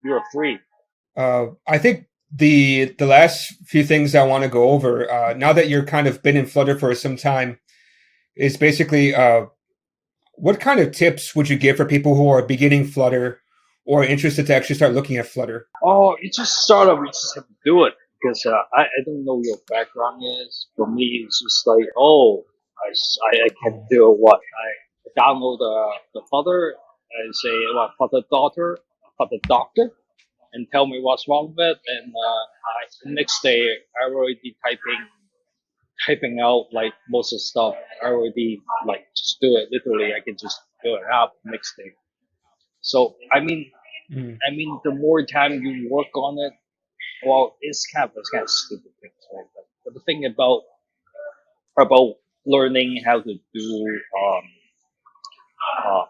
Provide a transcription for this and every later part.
You're free. I think the last few things I want to go over now that you're kind of been in Flutter for some time is basically what kind of tips would you give for people who are beginning Flutter or interested to actually start looking at Flutter? Oh, you just start off. You just have to do it because I don't know your background is. For me, it's just like, oh, I can do what I download the Flutter and say what Flutter daughter, Flutter doctor, and tell me what's wrong with it. And the next day I already typing out like most of the stuff. I already like just do it. Literally, I can just do it out next day. So Mm. I mean, the more time you work on it, well, it's kind of stupid things, right? But the thing about learning how to do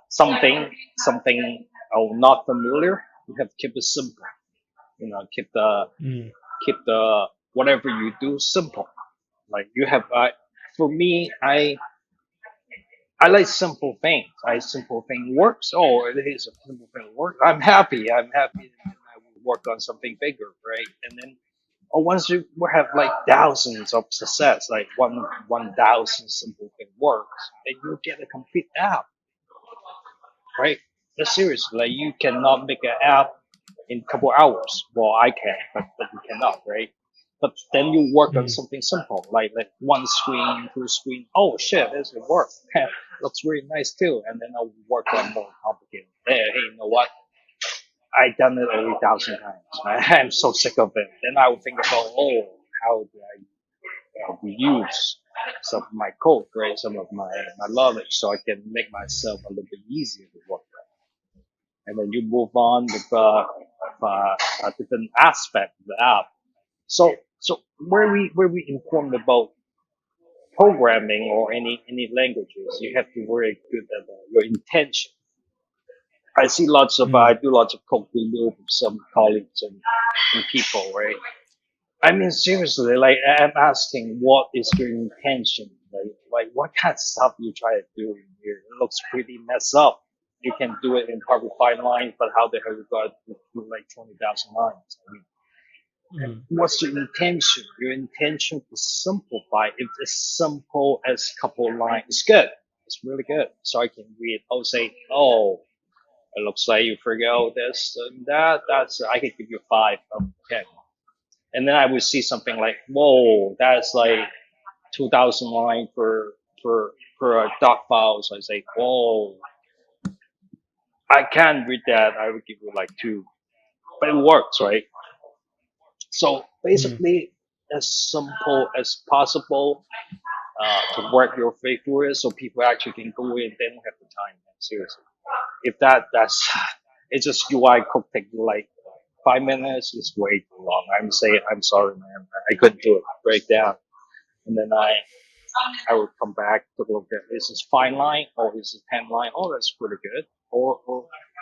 something not familiar, you have to keep it simple. You know, Mm. keep the whatever you do simple. Like you have, for me, I like simple things. I simple thing works. Oh, it is a simple thing works. I'm happy. I'm happy, and then I will work on something bigger, right? And then, or once you have like thousands of success, like 1,000 simple thing works, then you get a complete app, right? That's serious. Like you cannot make an app in a couple hours. Well, I can, but you cannot, right? But then you work on Mm. something simple, like one screen, two screen. Oh shit, this will work. Looks really nice too. And then I'll work on more complicated. Hey, you know what? I done it over 1,000 times. I'm so sick of it. Then I will think about, oh, how do I reuse some of my code, right? Some of my knowledge, so I can make myself a little bit easier to work with. And then you move on with a different aspect of the app. So where we informed about programming or any languages, you have to be very good at your intention. I Mm. do lots of code review with some colleagues and people, right? I mean, seriously, like I'm asking, what is your intention? Like what kind of stuff you try to do in here? It looks pretty messed up. You can do it in probably 5 lines, but how the hell you got to do like 20,000 lines? I mean, Mm. what's your intention? Your intention to simplify. If it's simple as couple lines, it's good. It's really good. So I can read. I'll say, oh, it looks like you figure out this and that. That's I can give you 5 of 10. And then I would see something like, whoa, that's like 2,000 line per doc file. So I say, whoa, I can't read that. I would give you like 2, but it works, right? So Mm. basically, as simple as possible to work your way through it, so people actually can go in. They don't have the time. Seriously, if that's it's just UI code take you like 5 minutes. It's way too long. I'm saying I'm sorry, man. I couldn't do it. Break down, and then I would come back to look at is this 5 line or is it 10 line? Oh, that's pretty good. Or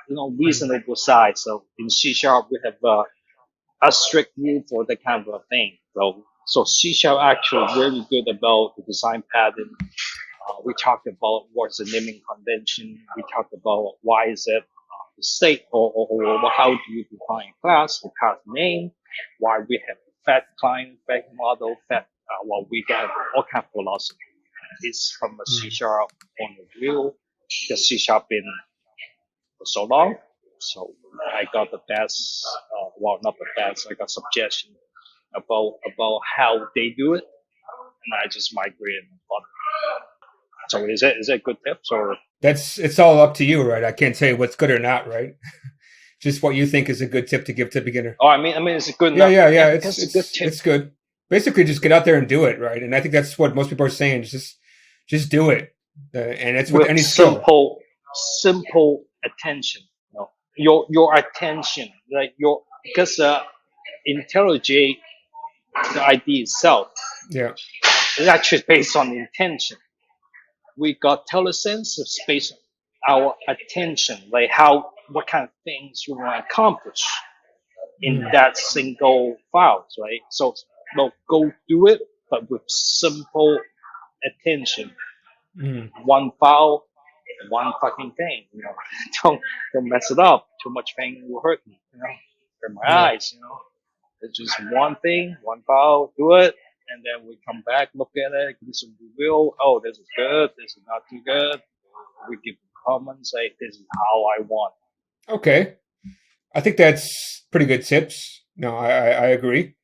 Mm. reasonable size. So in C sharp we have a strict rule for that kind of a thing. So C sharp actually very good about the design pattern. We talked about what's the naming convention. We talked about why is it the state or how do you define class, the class name, why we have fat client, fat model, fat, well, we got all kind of philosophy. It's from a C Mm. sharp point of view, because C sharp been for so long. So I got the best, well, not the best, I got suggestion about how they do it, and I just migrated and bought it. So is it good tips or? That's it's all up to you, right? I can't tell you what's good or not, right? Just what you think is a good tip to give to a beginner. Oh, I mean, it's good Yeah, enough. yeah, yeah. That's a good tip. It's good. Basically, just get out there and do it, right? And I think that's what most people are saying. Just do it, and it's with With any skill. simple attention. Your attention, like your because IntelliJ, the ID itself, Yeah. is actually based on intention. We got telesense is based on our attention, like how what kind of things you want to accomplish in Mm. that single files, right? So no, go do it. but with simple attention. Mm, One file, one fucking thing. Don't mess it up. Too much pain will hurt me. Hurt my yeah. eyes. It's just one thing, one file, do it, and then we come back, look at it, give some review. Oh, this is good. This is not too good. We give comments, say this is how I want. Okay. I think that's pretty good tips. No, I agree.